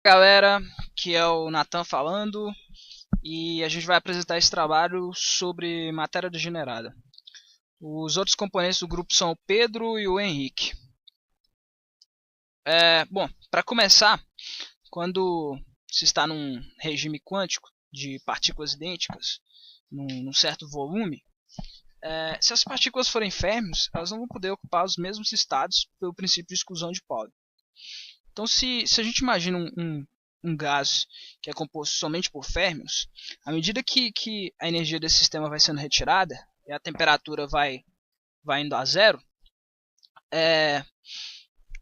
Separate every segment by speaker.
Speaker 1: Galera, que é o Nathan falando e a gente vai apresentar esse trabalho sobre matéria degenerada. Os outros componentes do grupo são o Pedro e o Henrique. Bom, para começar, quando se está num regime quântico de partículas idênticas, num certo volume, se as partículas forem férmions, elas não vão poder ocupar os mesmos estados pelo princípio de exclusão de Pauli. Então, se a gente imagina um gás que é composto somente por férmions, à medida que a energia desse sistema vai sendo retirada e a temperatura vai indo a zero, é,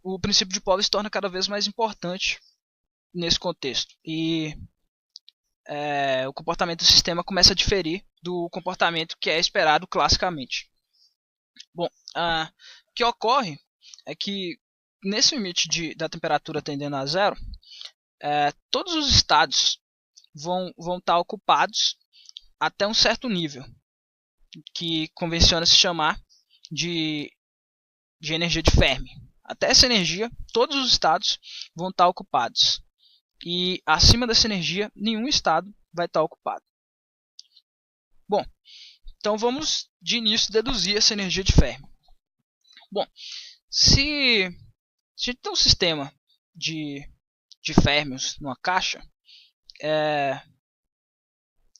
Speaker 1: o princípio de Pauli se torna cada vez mais importante nesse contexto. E o comportamento do sistema começa a diferir do comportamento que é esperado classicamente. Bom, o que ocorre é que nesse limite da temperatura tendendo a zero, todos os estados vão estar ocupados até um certo nível, que convenciona se chamar de, de energia de Fermi. Até essa energia, todos os estados vão estar ocupados. E acima dessa energia, nenhum estado vai estar ocupado. Bom, então vamos de início deduzir essa energia de Fermi. Bom, se a gente tem um sistema de férmions numa caixa,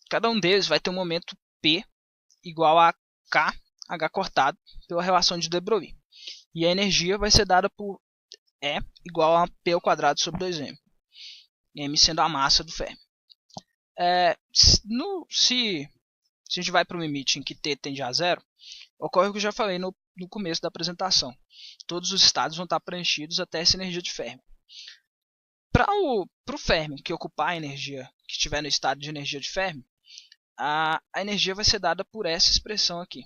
Speaker 1: cada um deles vai ter um momento P igual a KH cortado pela relação de De Broglie. E a energia vai ser dada por E igual a P ao quadrado sobre 2M. M sendo a massa do Fermi. Se a gente vai para um limite em que T tende a zero, ocorre o que eu já falei no começo da apresentação. Todos os estados vão estar preenchidos até essa energia de Fermi. Para o Fermi que ocupar a energia, que estiver no estado de energia de Fermi, a energia vai ser dada por essa expressão aqui.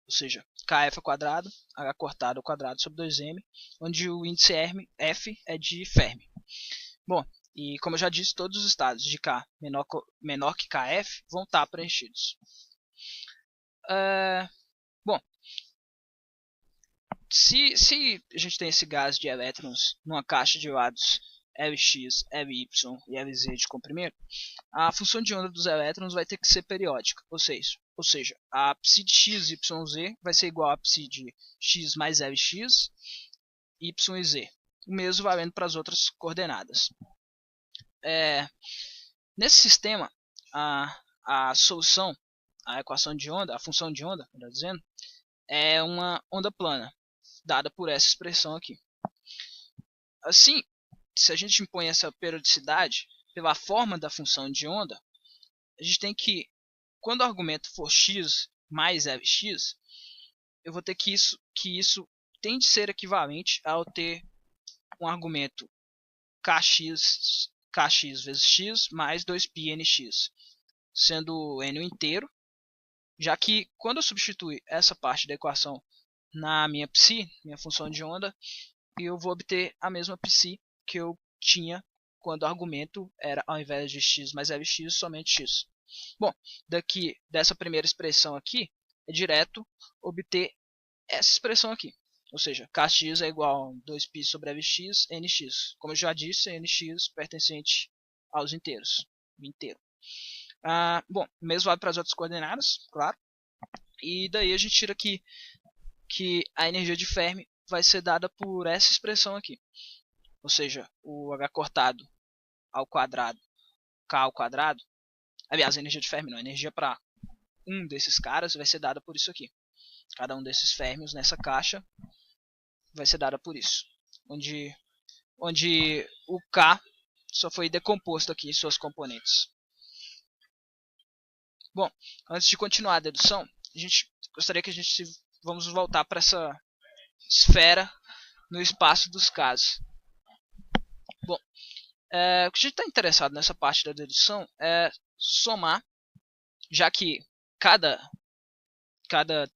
Speaker 1: Ou seja, kf ao quadrado, h cortado ao quadrado sobre 2m, onde o índice F é de Fermi. Bom, e como eu já disse, todos os estados de K menor que Kf vão estar preenchidos. Bom, se a gente tem esse gás de elétrons numa caixa de lados Lx, Ly e Lz de comprimento, a função de onda dos elétrons vai ter que ser periódica, ou seja, a psi de x, y, z vai ser igual a psi de x mais Lx, y e z. O mesmo valendo para as outras coordenadas. Nesse sistema, a solução, a equação de onda, a função de onda, melhor dizendo, é uma onda plana, dada por essa expressão aqui. Assim, se a gente impõe essa periodicidade pela forma da função de onda, a gente tem que, quando o argumento for x mais Lx, eu vou ter que isso tem de ser equivalente ao ter um argumento kx vezes x mais 2π nx, sendo n o inteiro, já que quando eu substituir essa parte da equação na minha psi, minha função de onda, eu vou obter a mesma psi que eu tinha quando o argumento era, ao invés de x mais Lx, somente x. Bom, dessa primeira expressão aqui, é direto obter essa expressão aqui. Ou seja, kx é igual a 2π sobre Lx, nx. Como eu já disse, nx pertencente aos inteiros. Inteiro. Bom, o mesmo vale para as outras coordenadas, claro. E daí a gente tira aqui que a energia de Fermi vai ser dada por essa expressão aqui. Ou seja, o h cortado ao quadrado, k ao quadrado. Aliás, a energia de Fermi não, a energia para um desses caras vai ser dada por isso aqui. Cada um desses férmions nessa caixa vai ser dada por isso. Onde o K só foi decomposto aqui em suas componentes. Bom, antes de continuar a dedução, gostaria que vamos voltar para essa esfera no espaço dos casos. Bom, o que a gente está interessado nessa parte da dedução é somar, já que cada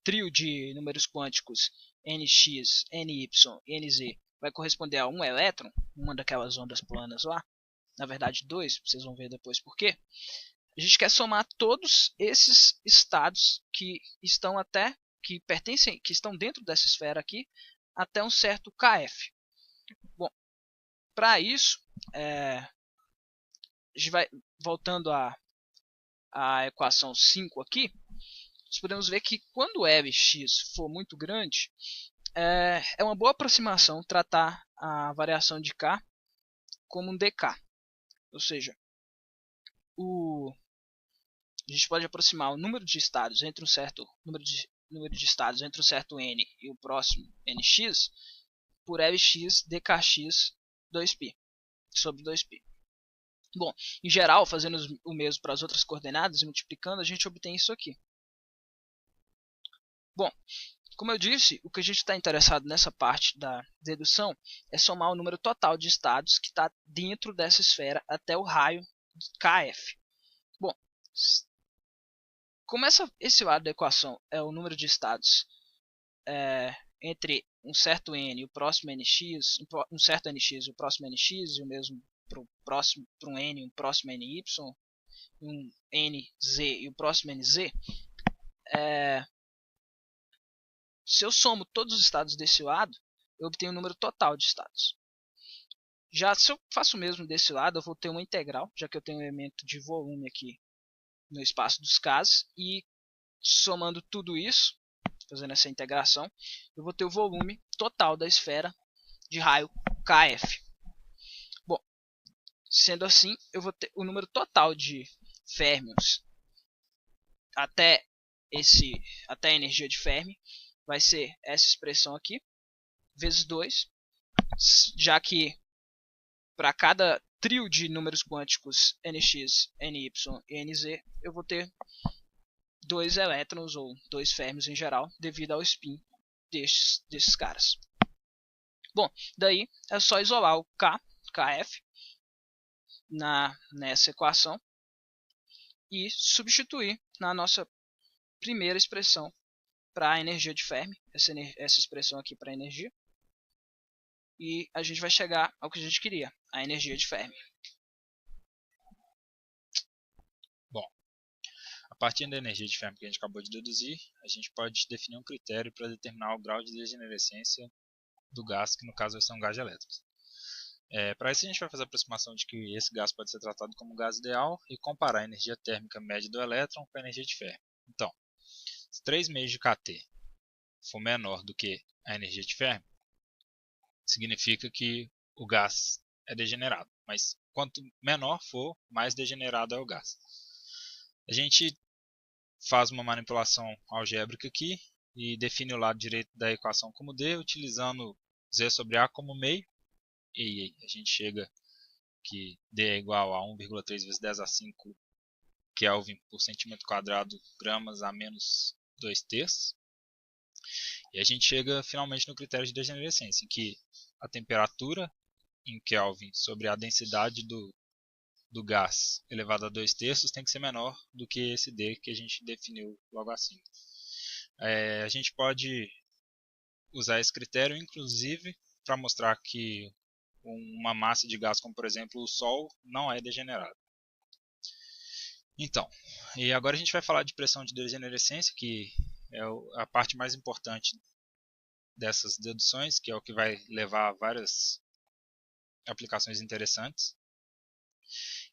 Speaker 1: trio de números quânticos nx, ny e nz vai corresponder a um elétron, uma daquelas ondas planas lá, na verdade dois, vocês vão ver depois por quê. A gente quer somar todos esses estados que estão dentro dessa esfera aqui até um certo kf. Bom, para isso a gente vai voltando à equação 5 aqui, nós podemos ver que quando Fx for muito grande, é uma boa aproximação tratar a variação de k como um dk, ou seja, a gente pode aproximar o número de estados entre um certo número de estados entre um certo n e o próximo nx por Fx dkx 2π sobre 2π. Bom, em geral, fazendo o mesmo para as outras coordenadas e multiplicando, a gente obtém isso aqui. Bom, como eu disse, o que a gente está interessado nessa parte da dedução é somar o número total de estados que está dentro dessa esfera até o raio kf. Bom, como esse lado da equação é o número de estados entre um certo n e o próximo nx, um certo nx e o próximo nx, e o mesmo para um n e um próximo ny, um nz e o próximo nz, se eu somo todos os estados desse lado, eu obtenho o número total de estados. Já se eu faço o mesmo desse lado, eu vou ter uma integral, já que eu tenho um elemento de volume aqui no espaço dos casos, e somando tudo isso, fazendo essa integração, eu vou ter o volume total da esfera de raio kf. Bom, sendo assim, eu vou ter o número total de férmions até a energia de Fermi vai ser essa expressão aqui, vezes 2, já que para cada trio de números quânticos nx, ny e nz, eu vou ter 2 elétrons ou 2 férmions em geral, devido ao spin desses caras. Bom, daí é só isolar o kf nessa equação e substituir na nossa primeira expressão para a energia de Fermi, essa expressão aqui para a energia, e a gente vai chegar ao que a gente queria, a energia de Fermi.
Speaker 2: Bom, a partir da energia de Fermi que a gente acabou de deduzir, a gente pode definir um critério para determinar o grau de degenerescência do gás, que no caso vai ser um gás de elétrons. Para isso a gente vai fazer a aproximação de que esse gás pode ser tratado como gás ideal e comparar a energia térmica média do elétron com a energia de Fermi. Então, se 3 meios de kT for menor do que a energia de Fermi, significa que o gás é degenerado, mas quanto menor for, mais degenerado é o gás. A gente faz uma manipulação algébrica aqui e define o lado direito da equação como D, utilizando Z sobre A como meio, e a gente chega que D é igual a 1,3 vezes 10 a 5 Kelvin por centímetro quadrado, gramas a menos 2 terços. E a gente chega finalmente no critério de degenerescência, em que a temperatura em Kelvin sobre a densidade do gás elevado a 2 terços tem que ser menor do que esse D que a gente definiu logo acima. A gente pode usar esse critério, inclusive, para mostrar que uma massa de gás, como por exemplo o Sol, não é degenerada. Então, e agora a gente vai falar de pressão de degenerescência, que é a parte mais importante dessas deduções, que é o que vai levar a várias aplicações interessantes.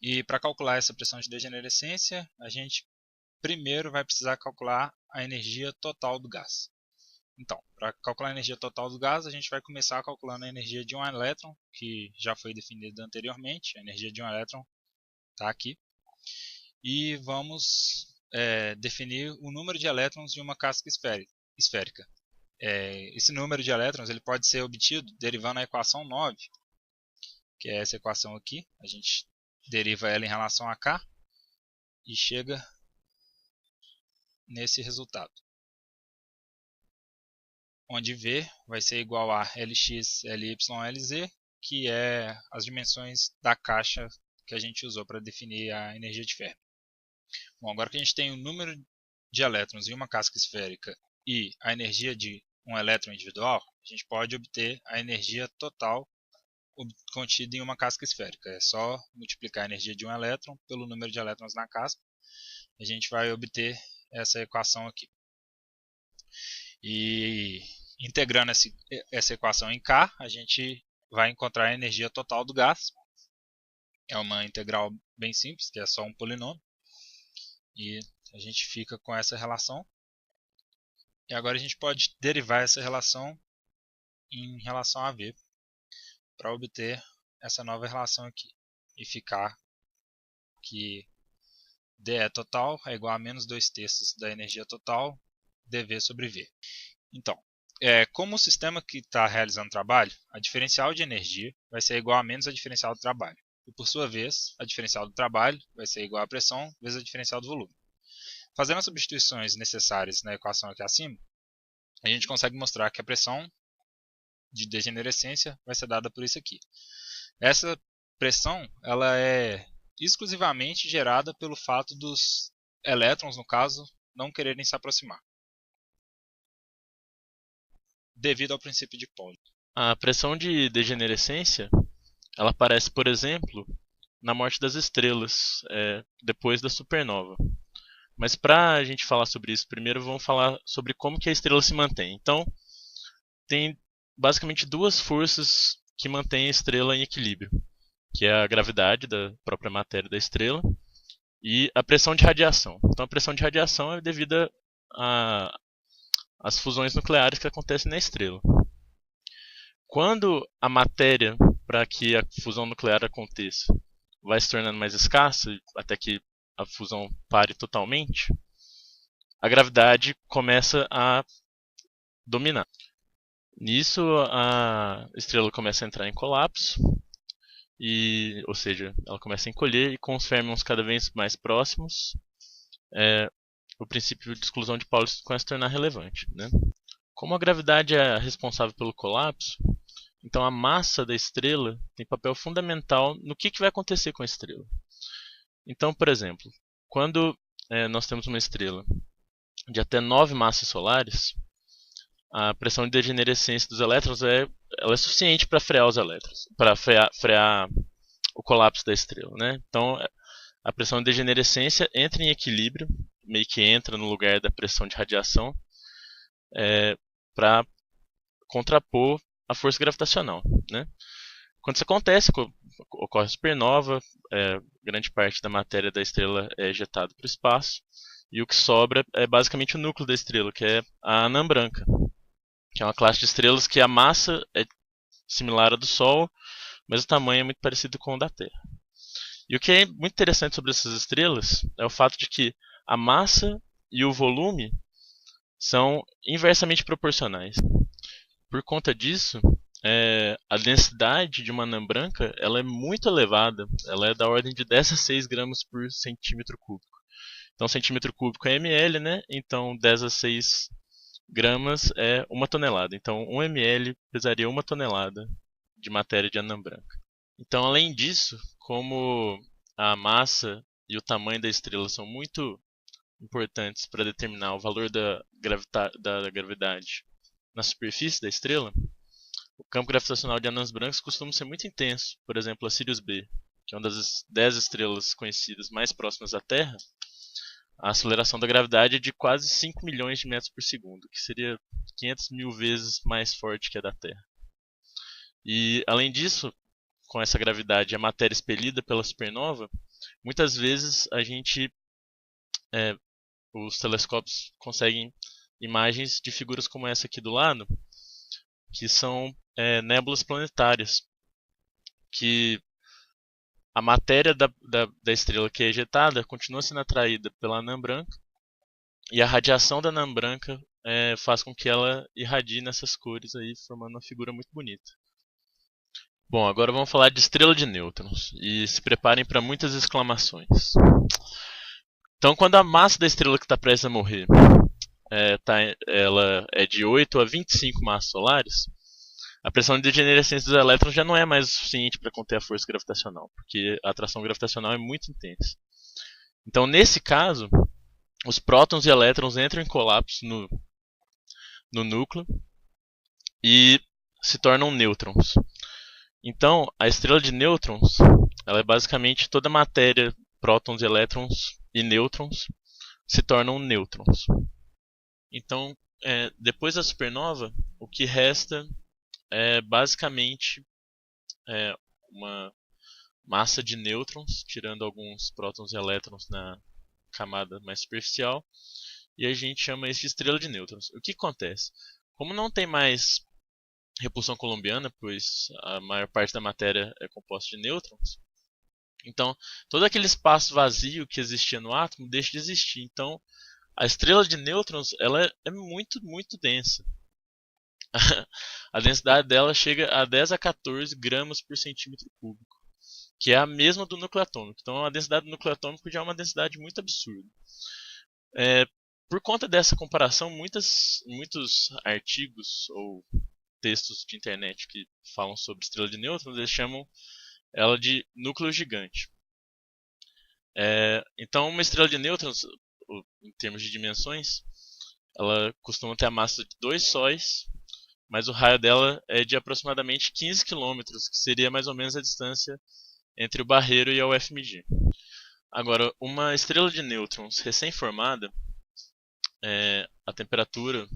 Speaker 2: E para calcular essa pressão de degenerescência, a gente primeiro vai precisar calcular a energia total do gás. Então, para calcular a energia total do gás, a gente vai começar calculando a energia de um elétron, que já foi definida anteriormente. A energia de um elétron está aqui. E vamos definir o número de elétrons de uma casca esférica. Esse número de elétrons ele pode ser obtido derivando a equação 9, que é essa equação aqui. A gente deriva ela em relação a K e chega nesse resultado, onde V vai ser igual a Lx, Ly, Lz, que é as dimensões da caixa que a gente usou para definir a energia de Fermi. Bom, agora que a gente tem o número de elétrons em uma casca esférica e a energia de um elétron individual, a gente pode obter a energia total contida em uma casca esférica. É só multiplicar a energia de um elétron pelo número de elétrons na casca. A gente vai obter essa equação aqui. E integrando essa equação em K, a gente vai encontrar a energia total do gás, é uma integral bem simples, que é só um polinômio. E a gente fica com essa relação. E agora a gente pode derivar essa relação em relação a V para obter essa nova relação aqui. E ficar que dE total é igual a menos 2/3 da energia total dV sobre V. Então, como o sistema que está realizando trabalho, a diferencial de energia vai ser igual a menos a diferencial do trabalho. E por sua vez, a diferencial do trabalho vai ser igual à pressão vezes a diferencial do volume. Fazendo as substituições necessárias na equação aqui acima, a gente consegue mostrar que a pressão de degenerescência vai ser dada por isso aqui. Essa pressão ela é exclusivamente gerada pelo fato dos elétrons, no caso, não quererem se aproximar, devido ao princípio de Pauli.
Speaker 3: A pressão de degenerescência, ela aparece, por exemplo, na morte das estrelas, depois da supernova. Mas para a gente falar sobre isso, primeiro vamos falar sobre como que a estrela se mantém. Então, tem basicamente duas forças que mantêm a estrela em equilíbrio, que é a gravidade da própria matéria da estrela e a pressão de radiação. Então, a pressão de radiação é devida às fusões nucleares que acontecem na estrela. Quando a matéria, para que a fusão nuclear aconteça, vai se tornando mais escassa, até que a fusão pare totalmente, a gravidade começa a dominar. Nisso, a estrela começa a entrar em colapso, ou seja, ela começa a encolher, e com os férmions cada vez mais próximos, o princípio de exclusão de Pauli começa a se tornar relevante, né? Como a gravidade é responsável pelo colapso, então a massa da estrela tem papel fundamental no que vai acontecer com a estrela. Então, por exemplo, quando nós temos uma estrela de até 9 massas solares, a pressão de degenerescência dos elétrons ela é suficiente para frear os elétrons, para frear o colapso da estrela, né? Então, a pressão de degenerescência entra em equilíbrio, meio que entra no lugar da pressão de radiação, para contrapor a força gravitacional, né? Quando isso acontece, ocorre supernova, grande parte da matéria da estrela é ejetada para o espaço, e o que sobra é basicamente o núcleo da estrela, que é a anã branca, que é uma classe de estrelas que a massa é similar à do Sol, mas o tamanho é muito parecido com o da Terra. E o que é muito interessante sobre essas estrelas é o fato de que a massa e o volume são inversamente proporcionais. Por conta disso, a densidade de uma anã branca ela é muito elevada, ela é da ordem de 10 a 6 gramas por centímetro cúbico. Então, centímetro cúbico é ml, né? Então, 10 a 6 gramas é 1 tonelada. Então, 1 ml pesaria 1 tonelada de matéria de anã branca. Então, além disso, como a massa e o tamanho da estrela são muito importantes para determinar o valor da gravidade na superfície da estrela, o campo gravitacional de anãs brancas costuma ser muito intenso. Por exemplo, a Sirius B, que é uma das 10 estrelas conhecidas mais próximas à Terra, a aceleração da gravidade é de quase 5 milhões de metros por segundo, que seria 500 mil vezes mais forte que a da Terra. E, além disso, com essa gravidade e a matéria expelida pela supernova, muitas vezes os telescópios conseguem imagens de figuras como essa aqui do lado, que são nébulas planetárias, que a matéria da estrela que é ejetada continua sendo atraída pela anã branca, e a radiação da anã branca faz com que ela irradie nessas cores aí, formando uma figura muito bonita. Bom, agora vamos falar de estrela de nêutrons, e se preparem para muitas exclamações. Então, quando a massa da estrela que está prestes a morrer ela é de 8 a 25 massas solares, a pressão de degenerescência dos elétrons já não é mais o suficiente para conter a força gravitacional, porque a atração gravitacional é muito intensa. Então, nesse caso, os prótons e elétrons entram em colapso no núcleo e se tornam nêutrons. Então, a estrela de nêutrons ela é basicamente toda a matéria, prótons, elétrons e nêutrons se tornam nêutrons. Então, depois da supernova, o que resta é basicamente uma massa de nêutrons, tirando alguns prótons e elétrons na camada mais superficial, e a gente chama isso de estrela de nêutrons. O que acontece? Como não tem mais repulsão coulombiana, pois a maior parte da matéria é composta de nêutrons, então todo aquele espaço vazio que existia no átomo deixa de existir. Então a estrela de nêutrons ela é muito, muito densa. A densidade dela chega a 10 a 14 gramas por centímetro cúbico, que é a mesma do núcleo atômico. Então a densidade do núcleo atômico já é uma densidade muito absurda. Por conta dessa comparação, muitos artigos ou textos de internet que falam sobre estrela de nêutrons, eles chamam ela de núcleo gigante. Então uma estrela de nêutrons, em termos de dimensões, ela costuma ter a massa de 2 sóis, mas o raio dela é de aproximadamente 15 km, que seria mais ou menos a distância entre o Barreiro e a UFMG. Agora, uma estrela de nêutrons recém-formada, a temperatura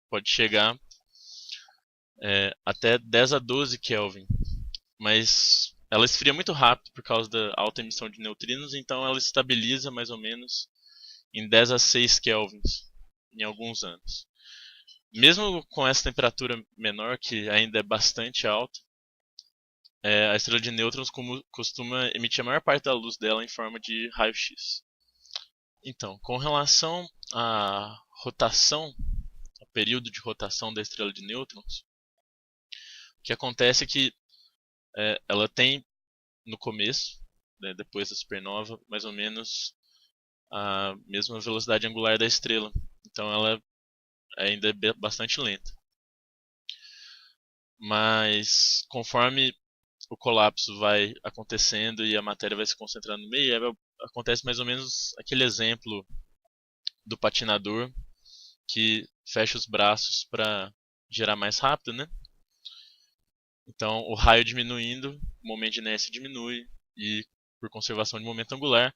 Speaker 3: pode chegar até 10 a 12 Kelvin, mas ela esfria muito rápido por causa da alta emissão de neutrinos, então ela estabiliza mais ou menos em 10 a 6 kelvins em alguns anos. Mesmo com essa temperatura menor, que ainda é bastante alta, a estrela de nêutrons costuma emitir a maior parte da luz dela em forma de raio-x. Então, com relação à rotação, ao período de rotação da estrela de nêutrons, o que acontece é que ela tem no começo, depois da supernova, mais ou menos a mesma velocidade angular da estrela. Então ela ainda é bastante lenta. Mas conforme o colapso vai acontecendo e a matéria vai se concentrando no meio, acontece mais ou menos aquele exemplo do patinador que fecha os braços para girar mais rápido, né? Então o raio diminuindo, o momento de inércia diminui e por conservação de momento angular,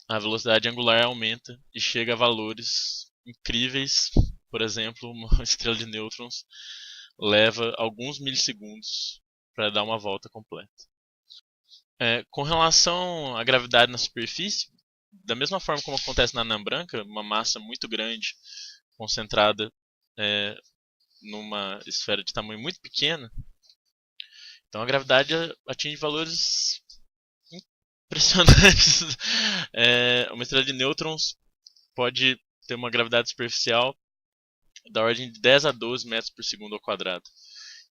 Speaker 3: a velocidade angular aumenta e chega a valores incríveis. Por exemplo, uma estrela de nêutrons leva alguns milissegundos para dar uma volta completa. Com relação à gravidade na superfície, da mesma forma como acontece na anã branca, uma massa muito grande concentrada numa esfera de tamanho muito pequeno, então a gravidade atinge valores impressionantes. Uma estrela de nêutrons pode ter uma gravidade superficial da ordem de 10 a 12 metros por segundo ao quadrado.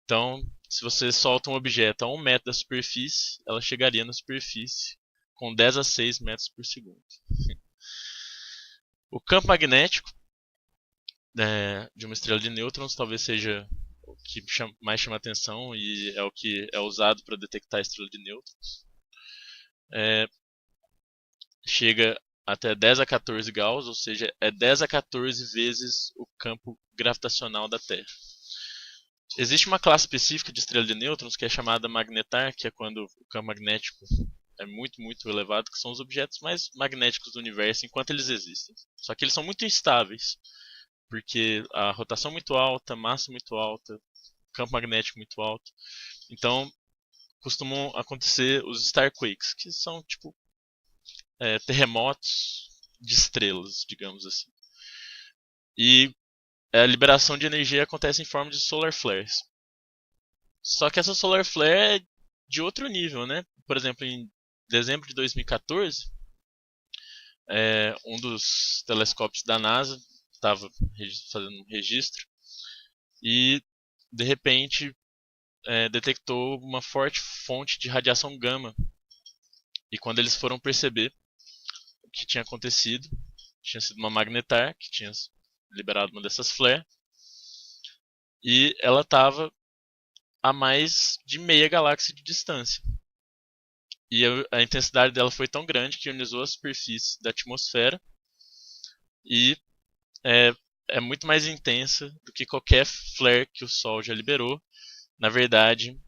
Speaker 3: Então, se você solta um objeto a 1 metro da superfície, ela chegaria na superfície com 10 a 6 metros por segundo. O campo magnético de uma estrela de nêutrons talvez seja o que mais chama atenção e é o que é usado para detectar a estrela de nêutrons. Chega até 10 a 14 Gauss, ou seja, é 10 a 14 vezes o campo gravitacional da Terra. Existe uma classe específica de estrela de nêutrons que é chamada magnetar, que é quando o campo magnético é muito, muito elevado, que são os objetos mais magnéticos do universo enquanto eles existem. Só que eles são muito instáveis, porque a rotação é muito alta, massa muito alta, campo magnético muito alto. Então, costumam acontecer os starquakes, que são tipo terremotos de estrelas, digamos assim. E a liberação de energia acontece em forma de solar flares. Só que essa solar flare é de outro nível, né? Por exemplo, em dezembro de 2014, um dos telescópios da NASA estava fazendo um registro e, de repente, detectou uma forte fonte de radiação gama. E quando eles foram perceber o que tinha acontecido, tinha sido uma magnetar que tinha liberado uma dessas flares e ela estava a mais de meia galáxia de distância. E a intensidade dela foi tão grande que ionizou a superfície da atmosfera e é muito mais intensa do que qualquer flare que o Sol já liberou. Na verdade,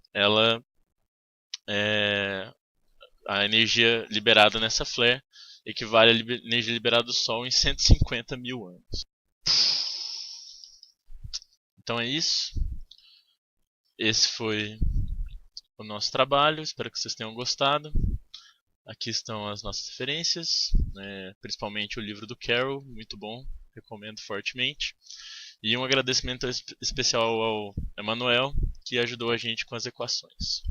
Speaker 3: a energia liberada nessa flare equivale à energia liberada do Sol em 150 mil anos. Então é isso. Esse foi o nosso trabalho, espero que vocês tenham gostado. Aqui estão as nossas referências, principalmente o livro do Carroll, muito bom, recomendo fortemente. E um agradecimento especial ao Emanuel, que ajudou a gente com as equações.